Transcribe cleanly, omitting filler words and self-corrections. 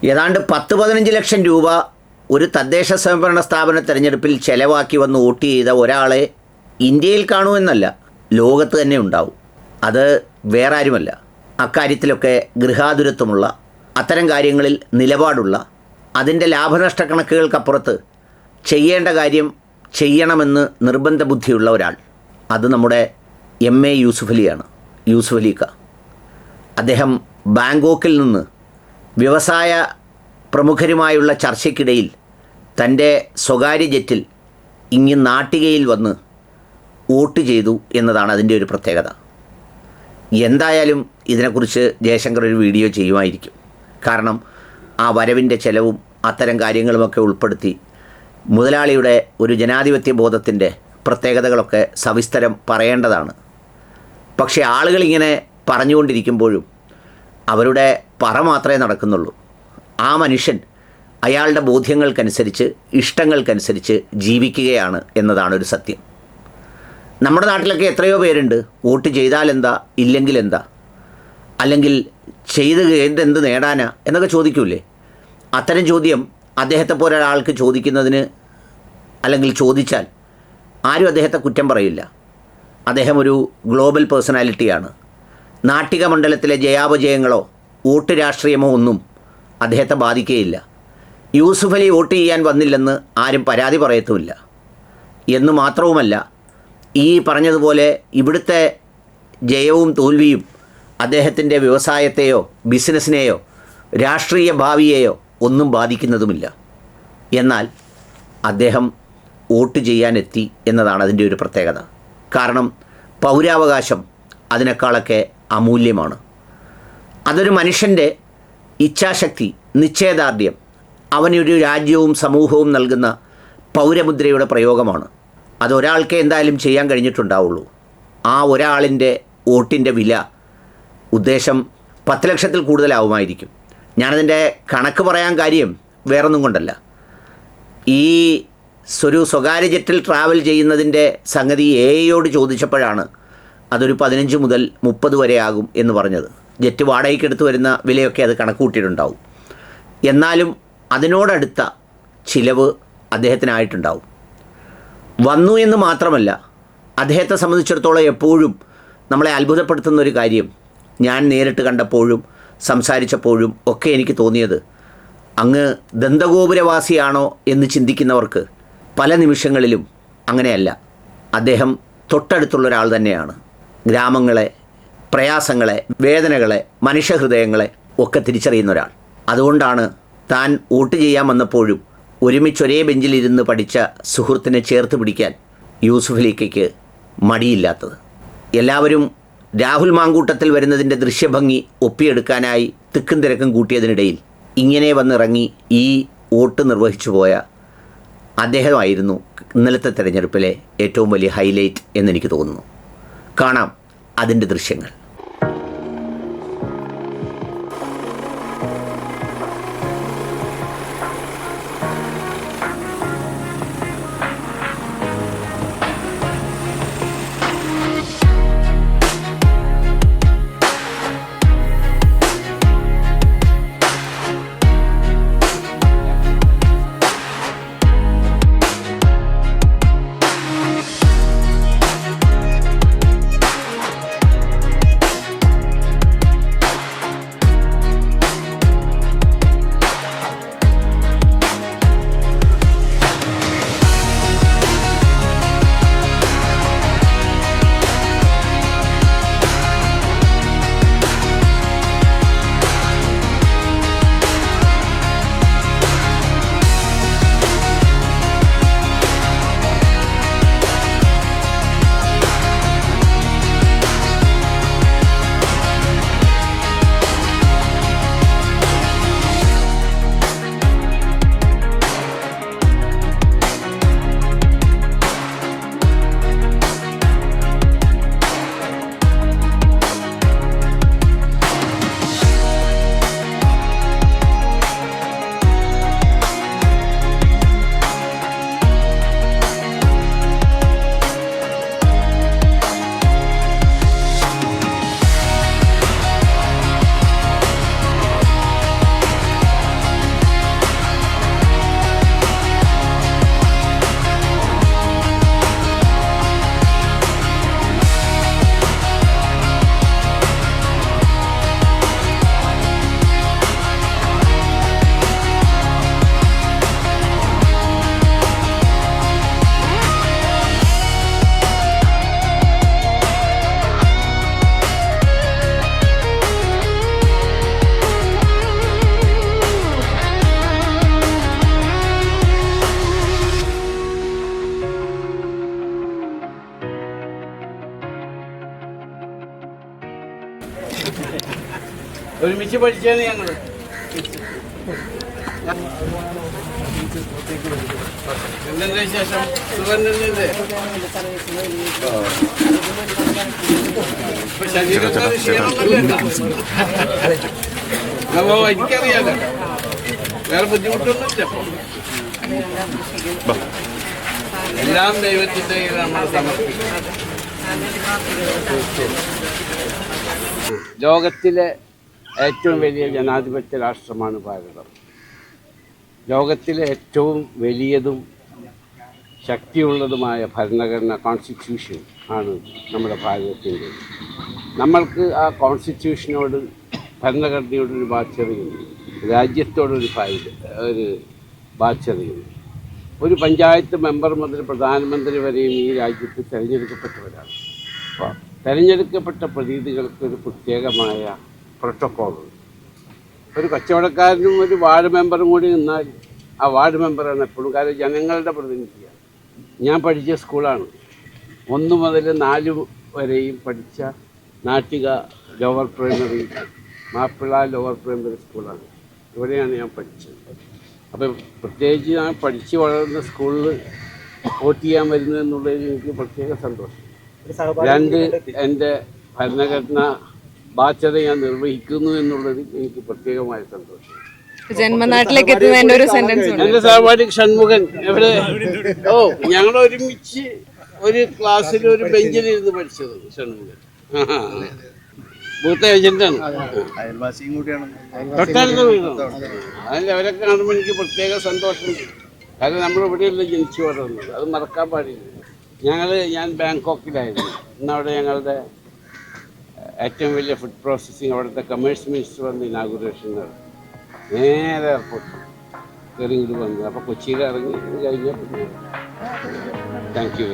ഏതാണ്ട് 10-15 ലക്ഷം രൂപ ഒരു തദ്ദേശ സ്വയംഭരണ സ്ഥാപന തെരഞ്ഞെടുപ്പിൽ ചെലവാക്കി വന്ന് വോട്ട് ചെയ്ത ഒരാളെ ഇന്ത്യയിൽ കാണുമെന്നല്ല, ലോകത്ത് തന്നെ ഉണ്ടാവും. അത് വേറെ ആരുമല്ല, അക്കാര്യത്തിലൊക്കെ ഗൃഹാതുരത്വമുള്ള, അത്തരം കാര്യങ്ങളിൽ നിലപാടുള്ള, അതിൻ്റെ ലാഭനഷ്ട കണക്കുകൾക്കപ്പുറത്ത് ചെയ്യേണ്ട കാര്യം ചെയ്യണമെന്ന് നിർബന്ധ ബുദ്ധിയുള്ള ഒരാൾ. അത് നമ്മുടെ MA യൂസുഫ് അലിയാണ്, യൂസുഫ് അലിക്ക. അദ്ദേഹം ബാങ്കോക്കിൽ നിന്ന് വ്യവസായ പ്രമുഖരുമായുള്ള ചർച്ചയ്ക്കിടയിൽ തൻ്റെ സ്വകാര്യ ജെറ്റിൽ ഇങ്ങ് നാട്ടികയിൽ വന്ന് വോട്ട് ചെയ്തു എന്നതാണ് അതിൻ്റെ ഒരു പ്രത്യേകത. എന്തായാലും ഇതിനെക്കുറിച്ച് ജയശങ്കർ ഒരു വീഡിയോ ചെയ്യുമായിരിക്കും. കാരണം ആ വരവിൻ്റെ ചെലവും അത്തരം കാര്യങ്ങളുമൊക്കെ ഉൾപ്പെടുത്തി മുതലാളിയുടെ ഒരു ജനാധിപത്യ ബോധത്തിൻ്റെ പ്രത്യേകതകളൊക്കെ സവിസ്തരം പറയേണ്ടതാണ്. പക്ഷേ ആളുകളിങ്ങനെ പറഞ്ഞുകൊണ്ടിരിക്കുമ്പോഴും അവരുടെ പറ മാത്രമേ നടക്കുന്നുള്ളൂ. ആ മനുഷ്യൻ അയാളുടെ ബോധ്യങ്ങൾക്കനുസരിച്ച്, ഇഷ്ടങ്ങൾക്കനുസരിച്ച് ജീവിക്കുകയാണ് എന്നതാണ് ഒരു സത്യം. നമ്മുടെ നാട്ടിലൊക്കെ എത്രയോ പേരുണ്ട് വോട്ട് ചെയ്താലെന്താ, ഇല്ലെങ്കിലെന്താ, അല്ലെങ്കിൽ ചെയ്ത് എന്ത് നേടാനാ എന്നൊക്കെ ചോദിക്കൂലേ. അത്തരം ചോദ്യം അദ്ദേഹത്തെ പോലെ ഒരാൾക്ക് ചോദിക്കുന്നതിന്, അല്ലെങ്കിൽ ചോദിച്ചാൽ ആരും അദ്ദേഹത്തെ കുറ്റം പറയില്ല. അദ്ദേഹം ഒരു ഗ്ലോബൽ പേഴ്സണാലിറ്റിയാണ്. നാട്ടിക മണ്ഡലത്തിലെ ജയാപജയങ്ങളോ വോട്ട് രാഷ്ട്രീയമോ ഒന്നും അദ്ദേഹത്തെ ബാധിക്കുകയില്ല. യൂസുഫ് അലി വോട്ട് ചെയ്യാൻ വന്നില്ലെന്ന് ആരും പരാതി പറയത്തുമില്ല. എന്ന് മാത്രവുമല്ല, ഈ പറഞ്ഞതുപോലെ ഇവിടുത്തെ ജയവും തോൽവിയും അദ്ദേഹത്തിൻ്റെ വ്യവസായത്തെയോ ബിസിനസ്സിനെയോ രാഷ്ട്രീയ ഭാവിയെയോ ഒന്നും ബാധിക്കുന്നതുമില്ല. എന്നാൽ അദ്ദേഹം വോട്ട് ചെയ്യാനെത്തി എന്നതാണ് അതിൻ്റെ ഒരു പ്രത്യേകത. കാരണം പൗരാവകാശം അതിനേക്കാളൊക്കെ അമൂല്യമാണ്. അതൊരു മനുഷ്യൻ്റെ ഇച്ഛാശക്തി, നിശ്ചയദാർഢ്യം, അവനൊരു രാജ്യവും സമൂഹവും നൽകുന്ന പൗരമുദ്രയുടെ പ്രയോഗമാണ്. അതൊരാൾക്ക് എന്തായാലും ചെയ്യാൻ കഴിഞ്ഞിട്ടുണ്ടാവുള്ളൂ. ആ ഒരാളിൻ്റെ വോട്ടിൻ്റെ വില ഉദ്ദേശം 10 ലക്ഷത്തിൽ കൂടുതലാവുമായിരിക്കും. ഞാനതിൻ്റെ കണക്ക് പറയാൻ കാര്യം വേറൊന്നും കൊണ്ടല്ല. ഈ ഒരു സ്വകാര്യ ജെറ്റിൽ ട്രാവൽ ചെയ്യുന്നതിൻ്റെ സംഗതി എയോട് ചോദിച്ചപ്പോഴാണ് അതൊരു 15 മുതൽ 30 വരെ ആകും എന്ന് പറഞ്ഞത്. ജെറ്റ് വാടകയ്ക്ക് എടുത്ത് വരുന്ന വിലയൊക്കെ അത് കണക്ക് കൂട്ടിയിട്ടുണ്ടാവും. എന്നാലും അതിനോടടുത്ത ചിലവ് അദ്ദേഹത്തിനായിട്ടുണ്ടാവും. വന്നു എന്ന് മാത്രമല്ല, അദ്ദേഹത്തെ സംബന്ധിച്ചിടത്തോളം എപ്പോഴും നമ്മളെ അത്ഭുതപ്പെടുത്തുന്നൊരു കാര്യം, ഞാൻ നേരിട്ട് കണ്ടപ്പോഴും സംസാരിച്ചപ്പോഴും ഒക്കെ എനിക്ക് തോന്നിയത്, അങ്ങ് ദന്തഗോപുരവാസിയാണോ എന്ന് ചിന്തിക്കുന്നവർക്ക് പല നിമിഷങ്ങളിലും അങ്ങനെയല്ല. അദ്ദേഹം തൊട്ടടുത്തുള്ള ഒരാൾ തന്നെയാണ്. ഗ്രാമങ്ങളെ, പ്രയാസങ്ങളെ, വേദനകളെ, മനുഷ്യഹൃദയങ്ങളെ ഒക്കെ തിരിച്ചറിയുന്ന ഒരാൾ. അതുകൊണ്ടാണ് താൻ വോട്ട് ചെയ്യാൻ വന്നപ്പോഴും ഒരുമിച്ച് ഒരേ ബെഞ്ചിലിരുന്ന് പഠിച്ച സുഹൃത്തിനെ ചേർത്ത് പിടിക്കാൻ യൂസുഫ് അലിക്ക് മടിയില്ലാത്തത്. എല്ലാവരും രാഹുൽ മാങ്കൂട്ടത്തിൽ വരുന്നതിൻ്റെ ദൃശ്യഭംഗി ഒപ്പിയെടുക്കാനായി തിക്കും തിരക്കും കൂട്ടിയതിനിടയിൽ ഇങ്ങനെ വന്നിറങ്ങി ഈ വോട്ട് നിർവഹിച്ചു പോയ അദ്ദേഹമായിരുന്നു ഇന്നലത്തെ തെരഞ്ഞെടുപ്പിലെ ഏറ്റവും വലിയ ഹൈലൈറ്റ് എന്നെനിക്ക് തോന്നുന്നു. കാണാം അതിൻ്റെ ദൃശ്യങ്ങൾ. ഒരുമിച്ച് പഠിച്ചാണ് ഞങ്ങൾ. എന്തെന്താ വിശേഷം? സുഖം തന്നെയല്ലേ? ഇപ്പൊ ശരീരത്തിന് ക്ഷീണമൊന്നുമില്ല. അപ്പോ എനിക്കറിയാലോ, വേറെ ബുദ്ധിമുട്ടൊന്നുമില്ല. ഇപ്പൊ എല്ലാം ദൈവത്തിന്റെ കയ്യിൽ നമ്മൾ സമർപ്പിക്കും. ലോകത്തിലെ ഏറ്റവും വലിയ ജനാധിപത്യ രാഷ്ട്രമാണ് ഭാരതം. ലോകത്തിലെ ഏറ്റവും വലിയതും ശക്തിയുള്ളതുമായ ഭരണഘടന കോൺസ്റ്റിറ്റ്യൂഷൻ ആണ് നമ്മുടെ ഭാരതത്തിൻ്റെ. നമ്മൾക്ക് ആ കോൺസ്റ്റിറ്റ്യൂഷനോട്, ഭരണഘടനയോടൊരു ബാധ്യതയുണ്ട്, രാജ്യത്തോടൊരു ബാധ്യതയുണ്ട്. ഒരു പഞ്ചായത്ത് മെമ്പർ മുതൽ പ്രധാനമന്ത്രി വരെയും ഈ രാജ്യത്ത് തിരഞ്ഞെടുക്കപ്പെട്ടവരാണ്. അപ്പോൾ തിരഞ്ഞെടുക്കപ്പെട്ട പ്രതിനിധികൾക്ക് ഒരു പ്രത്യേകമായ പ്രോട്ടോക്കോളുണ്ട്. ഒരു കച്ചവടക്കാരനും ഒരു വാർഡ് മെമ്പറും കൂടി നിന്നാൽ ആ വാർഡ് മെമ്പറാണ് എപ്പോഴും, കാരണം ജനങ്ങളുടെ പ്രതിനിധിയാണ്. ഞാൻ പഠിച്ച സ്കൂളാണ് 1 മുതൽ 4 വരെയും പഠിച്ച Nattika lower primary, Mappila lower primary സ്കൂളാണ്. ഇവിടെയാണ് ഞാൻ പഠിച്ചത്. അപ്പം പ്രത്യേകിച്ച് ഞാൻ പഠിച്ച് വളർന്ന സ്കൂളിൽ വോട്ട് ചെയ്യാൻ വരുന്നത് എന്നുള്ളതിൽ എനിക്ക് പ്രത്യേക സന്തോഷം. 2, എൻ്റെ ഭരണഘടന ബാധ്യത ഞാൻ നിർവഹിക്കുന്നു എന്നുള്ളതിൽ എനിക്ക് പ്രത്യേകമായ സന്തോഷം. ജന്മനാട്ടിലേക്ക് എത്തുന്നതിന്റെ ഒരു സെന്റൻസ്. എൻ്റെ സഹപാഠി ഷൺമുഖൻ എവിടെ? ഞങ്ങൾ ഒരുമിച്ച് ഒരു ക്ലാസ്സിൽ ഒരു ബെഞ്ചിലിരുന്ന് പഠിച്ചത് ഷൺമുഖൻ. ബൂത്ത് ഏജന്റാണ്, തൊട്ടടുത്ത വീടാണ്. അതിൽ അവരൊക്കെ കാണുമ്പോൾ എനിക്ക് പ്രത്യേക സന്തോഷമുണ്ട്. കാരണം നമ്മൾ ഇവിടെയല്ല ജനിച്ചു വളർന്നത്, അത് മറക്കാൻ പാടില്ല. ഞാൻ ബാങ്കോക്കിലായിരുന്നു. ഇന്നവിടെ ഞങ്ങളുടെ ഏറ്റവും വലിയ ഫുഡ് പ്രോസസ്സിങ്, അവിടുത്തെ കമേഴ്സ് മിനിസ്റ്റർ വന്ന് ഇനാഗുറേഷൻ നടത്തി. നേരെ എയർപോർട്ട് കയറി ഇങ്ങോട്ട് വന്നത്. അപ്പോൾ കൊച്ചിയിൽ ഇറങ്ങി കഴിഞ്ഞാൽ താങ്ക് യു.